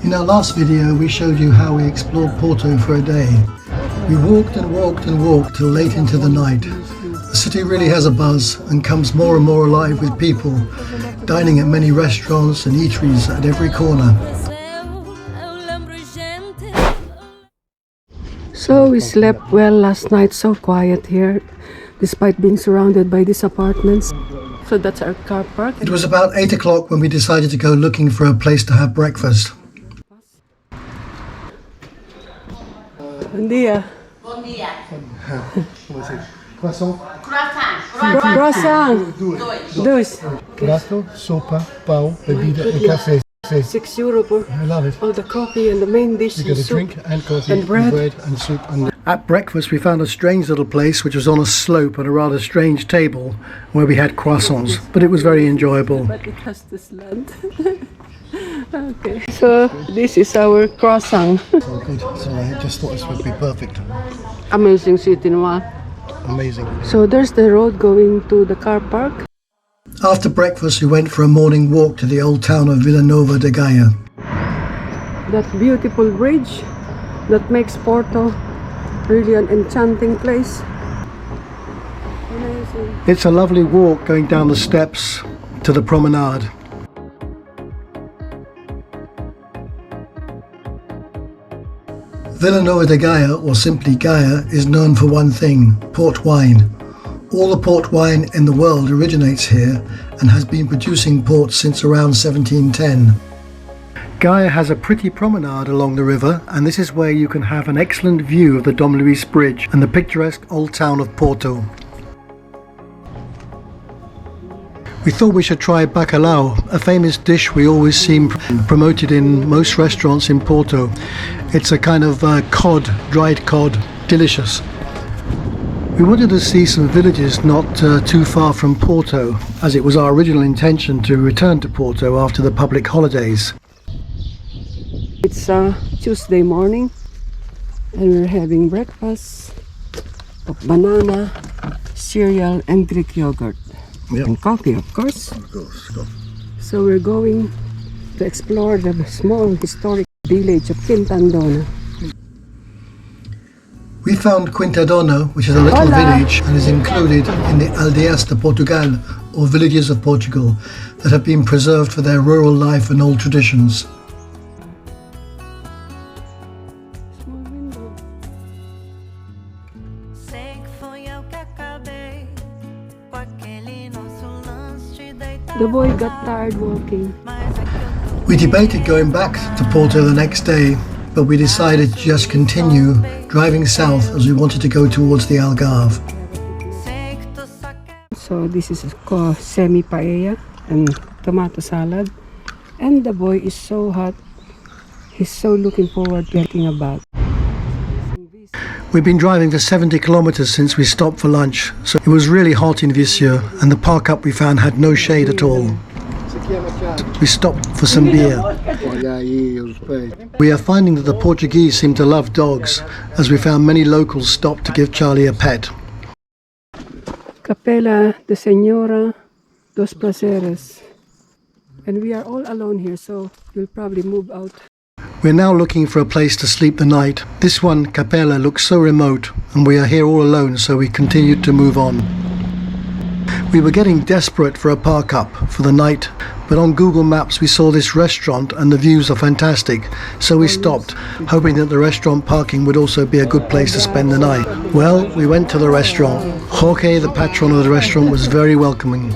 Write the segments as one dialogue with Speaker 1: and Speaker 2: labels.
Speaker 1: In our last video we showed you how we explored Porto for a day. We walked and walked and walked till late into the night. The city really has a buzz and comes more and more alive with people dining at many restaurants and eateries at every corner.
Speaker 2: So we slept well last night, so quiet here, despite being surrounded by these apartments. So that's our car park.
Speaker 1: It was about 8 o'clock when we decided to go looking for a place to have breakfast.
Speaker 2: Bom dia.
Speaker 3: Bom dia.
Speaker 4: Croissant,
Speaker 2: Croissant. Dois.
Speaker 4: prato, sopa, pão, bebida e café.
Speaker 2: €6 for
Speaker 4: I love it.
Speaker 2: all the coffee and the main dish.
Speaker 4: You get a
Speaker 2: soup.
Speaker 4: drink and coffee
Speaker 2: and bread.
Speaker 4: and soup. And
Speaker 1: At breakfast we found a strange little place which was on a slope at a rather strange table where we had croissants, but it was very enjoyable.
Speaker 2: But it has the slant. Okay. So this is our croissant.
Speaker 4: so good. So I just thought this would be perfect.
Speaker 2: Amazing city, no?
Speaker 4: Amazing.
Speaker 2: So there's the road going to the car park.
Speaker 1: After breakfast we went for a morning walk to the old town of Villanova de Gaia.
Speaker 2: That beautiful bridge that makes Porto really an enchanting place. Amazing.
Speaker 1: It's a lovely walk going down the steps to the promenade. Villanova de Gaia, or simply Gaia, is known for one thing: port wine. All the port wine in the world originates here and has been producing port since around 1710. Gaia has a pretty promenade along the river, and this is where you can have an excellent view of the Dom Luís Bridge and the picturesque old town of Porto. We thought we should try bacalhau, a famous dish we always see promoted in most restaurants in Porto. It's a kind of cod, dried cod, delicious. We wanted to see some villages not too far from Porto, as it was our original intention to return to Porto after the public holidays.
Speaker 2: It's Tuesday morning and we're having breakfast of banana, cereal and Greek yogurt.
Speaker 1: Yep.
Speaker 2: And coffee, of course.
Speaker 1: Of course.
Speaker 2: So we're going to explore the small historic village of Quintandona.
Speaker 1: We found Quintandona, which is a little village and is included in the Aldeias de Portugal, or villages of Portugal, that have been preserved for their rural life and old traditions.
Speaker 2: Small window. The boy got tired walking.
Speaker 1: We debated going back to Porto the next day, but we decided to just continue driving south as we wanted to go towards the Algarve.
Speaker 2: So this is called semi paella and tomato salad. And the boy is so hot. He's so looking forward to getting a bath.
Speaker 1: We've been driving for 70 kilometers since we stopped for lunch, so it was really hot in Viseu, and the park up we found had no shade at all. We stopped for some beer. We are finding that the Portuguese seem to love dogs, as we found many locals stopped to give Charlie a pet.
Speaker 2: Capella de Senhora dos Prazeres. And we are all alone here, so we'll probably move out.
Speaker 1: We're now looking for a place to sleep the night. This one, Capella, looks so remote, and we are here all alone, so we continued to move on. We were getting desperate for a park up for the night, but on Google Maps we saw this restaurant and the views are fantastic, so we stopped, hoping that the restaurant parking would also be a good place to spend the night. Well, we went to the restaurant. Jorge, the patron of the restaurant, was very welcoming.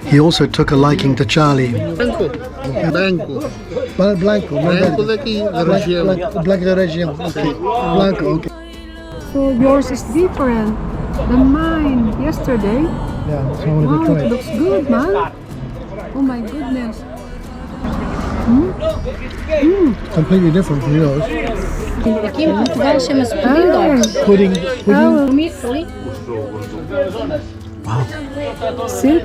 Speaker 1: He also took a liking to Charlie.
Speaker 4: Blanco.
Speaker 1: Blanco
Speaker 4: daqui, da região.
Speaker 1: Blanco da região. Okay. Blanco, okay.
Speaker 2: So yours is different than mine yesterday.
Speaker 1: Yeah, that's what I wanted
Speaker 2: Wow,
Speaker 1: to
Speaker 2: it
Speaker 1: try.
Speaker 2: looks good, man. Oh my goodness.
Speaker 1: Completely different from yours.
Speaker 3: Aqui em Portugal chama-se pudim dogs.
Speaker 1: Pudding.
Speaker 3: Comi ali.
Speaker 2: See?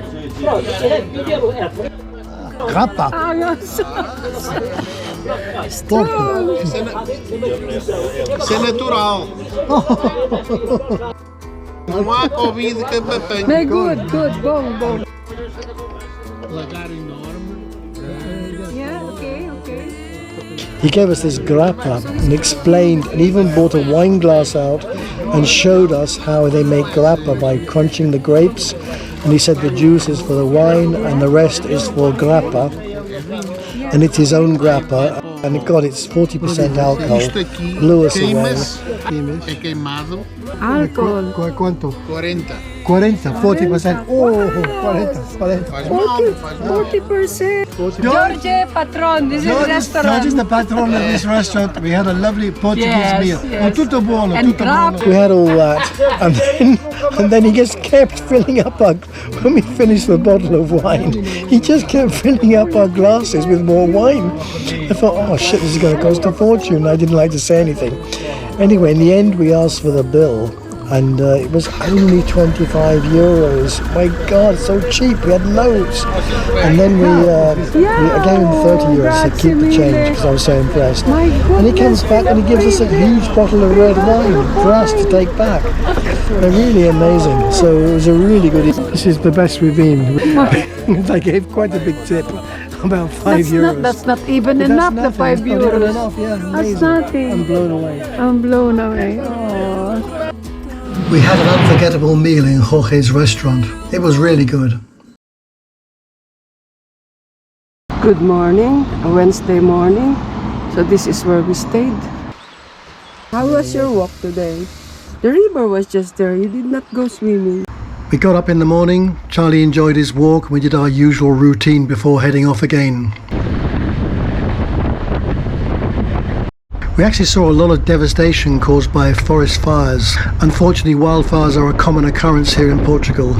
Speaker 1: Grappa.
Speaker 2: Ah, yes.
Speaker 1: Porto.
Speaker 4: Isso é natural. Não há Covid que apanhe.
Speaker 2: Very good, good, bom.
Speaker 4: Lagar enorme.
Speaker 2: Yeah, okay.
Speaker 1: He gave us this grappa and explained, and even brought a wine glass out and showed us how they make grappa by crunching the grapes. And he said the juice is for the wine and the rest is for grappa. And it's his own grappa. And God, it's 40% alcohol.
Speaker 4: Isto aqui
Speaker 1: Blew us away.
Speaker 4: é queimado
Speaker 2: Alcohol.
Speaker 1: Quanto?
Speaker 4: 40.
Speaker 1: 40, 40%. Oh, 40.
Speaker 4: Faz mal, faz mal.
Speaker 2: 40%. George, patron, this is restaurant.
Speaker 1: George is the patron of this restaurant. We had a lovely Portuguese meal.
Speaker 2: Yes.
Speaker 1: Oh, tutto buono,
Speaker 2: And
Speaker 1: tutto buono.
Speaker 2: grappa.
Speaker 1: We had all that, and then he just kept filling up our. When we finished the bottle of wine, he just kept filling up our glasses with more wine. I thought, oh shit, this is going to cost a fortune. I didn't like to say anything. Anyway, in the end, we asked for the bill. And it was only 25 euros. My God, so cheap. We had loads. And then I gave him 30 euros to keep the change because I was so impressed. And he comes back and he gives us a huge bottle of red wine for us to take back. They're really amazing. So it was a really good evening. This is the best we've been. I gave quite a big tip. About 5 euros.
Speaker 2: That's not even
Speaker 1: But
Speaker 2: enough,
Speaker 1: that's
Speaker 2: the 5
Speaker 1: nothing. It's not even
Speaker 2: euros.
Speaker 1: enough, yeah,
Speaker 2: That's
Speaker 1: amazing.
Speaker 2: nothing.
Speaker 1: I'm blown away.
Speaker 2: I'm blown away. Oh.
Speaker 1: We had an unforgettable meal in Jorge's restaurant. It was really good.
Speaker 2: Good morning, a Wednesday morning. So this is where we stayed. How was your walk today? The river was just there. You did not go swimming.
Speaker 1: We got up in the morning, Charlie enjoyed his walk, and we did our usual routine before heading off again. We actually saw a lot of devastation caused by forest fires. Unfortunately, wildfires are a common occurrence here in Portugal.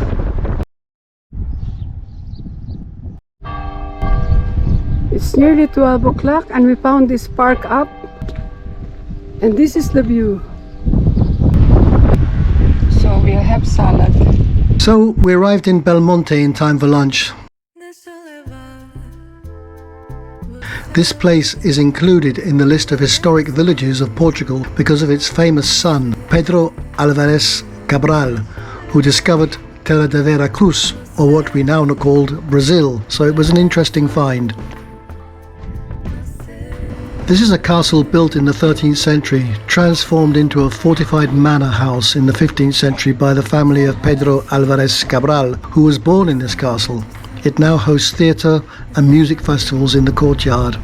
Speaker 2: It's nearly 12 o'clock and we found this park up. And this is the view. So we'll have salad.
Speaker 1: So we arrived in Belmonte in time for lunch. This place is included in the list of historic villages of Portugal because of its famous son, Pedro Álvares Cabral, who discovered Terra de Vera Cruz, or what we now know called Brazil, so it was an interesting find. This is a castle built in the 13th century, transformed into a fortified manor house in the 15th century by the family of Pedro Álvares Cabral, who was born in this castle. It now hosts theatre and music festivals in the courtyard.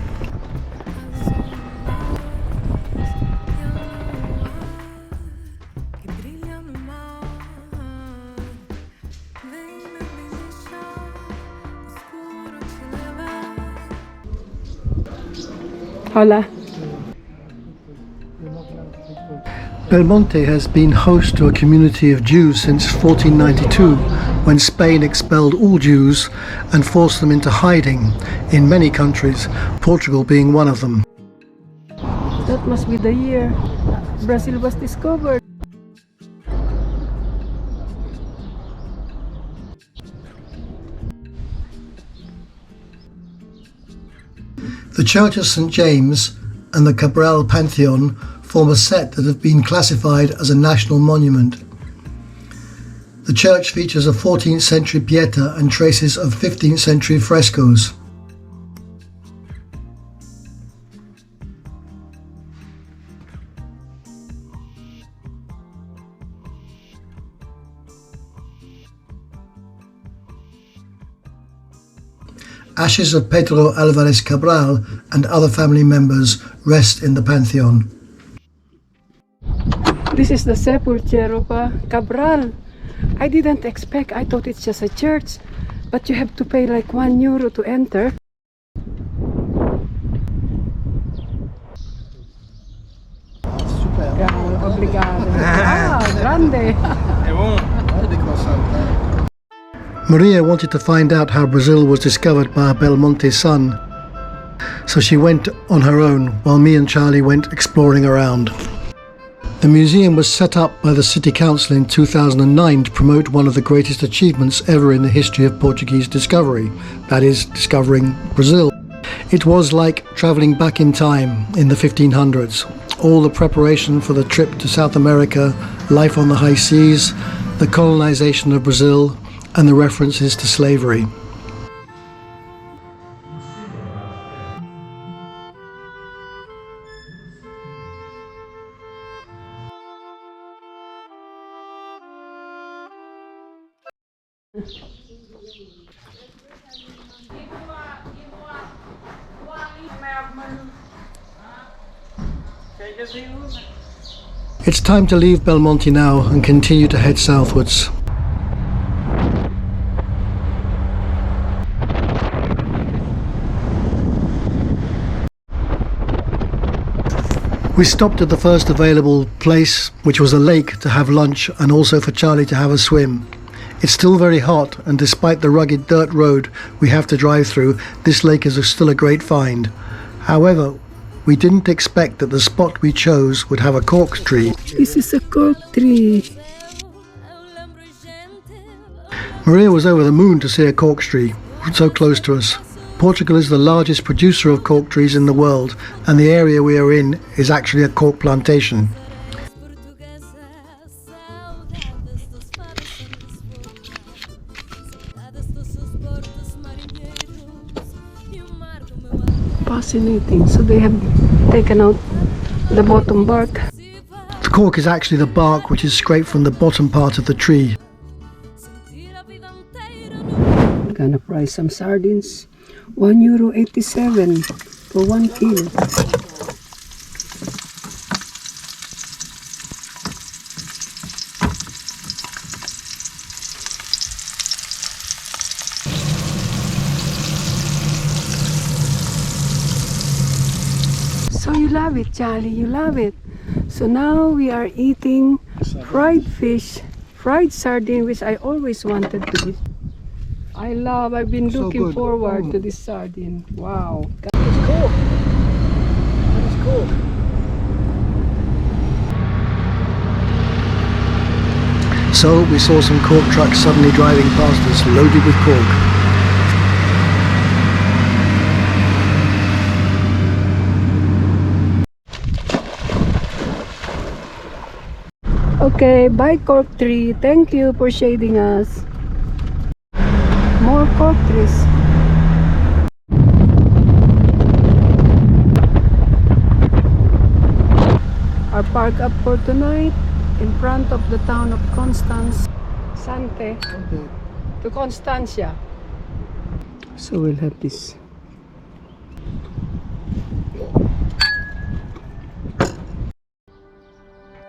Speaker 2: Hola.
Speaker 1: Belmonte has been host to a community of Jews since 1492, when Spain expelled all Jews and forced them into hiding in many countries, Portugal being one of them.
Speaker 2: That must be the year Brazil was discovered.
Speaker 1: The Church of St. James and the Cabral Pantheon form a set that have been classified as a national monument. The church features a 14th century Pieta and traces of 15th century frescoes. Ashes of Pedro Álvares Cabral and other family members rest in the Pantheon.
Speaker 2: This is the sepulchre of Cabral. I didn't expect, I thought it's just a church, but you have to pay like €1 to enter. Obrigado. Grande.
Speaker 1: Maria wanted to find out how Brazil was discovered by Belmonte's son, so she went on her own while me and Charlie went exploring around. The museum was set up by the City Council in 2009 to promote one of the greatest achievements ever in the history of Portuguese discovery, that is, discovering Brazil. It was like travelling back in time in the 1500s. All the preparation for the trip to South America, life on the high seas, the colonization of Brazil, and the references to slavery. It's time to leave Belmonte now and continue to head southwards. We stopped at the first available place, which was a lake, to have lunch and also for Charlie to have a swim. It's still very hot, and despite the rugged dirt road we have to drive through, this lake is still a great find. However, we didn't expect that the spot we chose would have a cork tree.
Speaker 2: This is a cork tree.
Speaker 1: Maria was over the moon to see a cork tree so close to us. Portugal is the largest producer of cork trees in the world, and the area we are in is actually a cork plantation.
Speaker 2: Fascinating. So they have taken out the bottom bark.
Speaker 1: The cork is actually the bark which is scraped from the bottom part of the tree.
Speaker 2: We're gonna fry some sardines. €1.87 for 1 kilo. So you love it, Charlie, you love it. So now we are eating fried fish, fried sardine, which I always wanted to eat. I've been
Speaker 1: So
Speaker 2: looking
Speaker 1: good.
Speaker 2: forward to this sardine. Wow.
Speaker 1: It's cork. That is cork. So we saw some cork trucks suddenly driving past us, loaded with cork.
Speaker 2: Okay, bye cork tree. Thank you for shading us. More cork trees. Our park up for tonight in front of the town of Constance. Sante to Constancia. So we'll have this.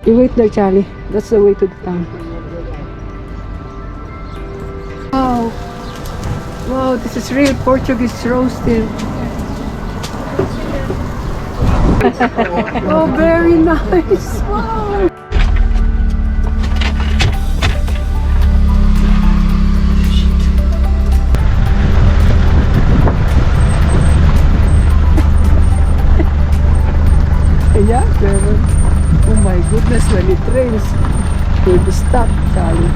Speaker 2: You wait there, Charlie. That's the way to the town. Wow. Wow, this is real Portuguese roasted. Oh, very nice. Wow. Yeah, very. Oh my goodness, when it rains, we'll be stuck, Charlie.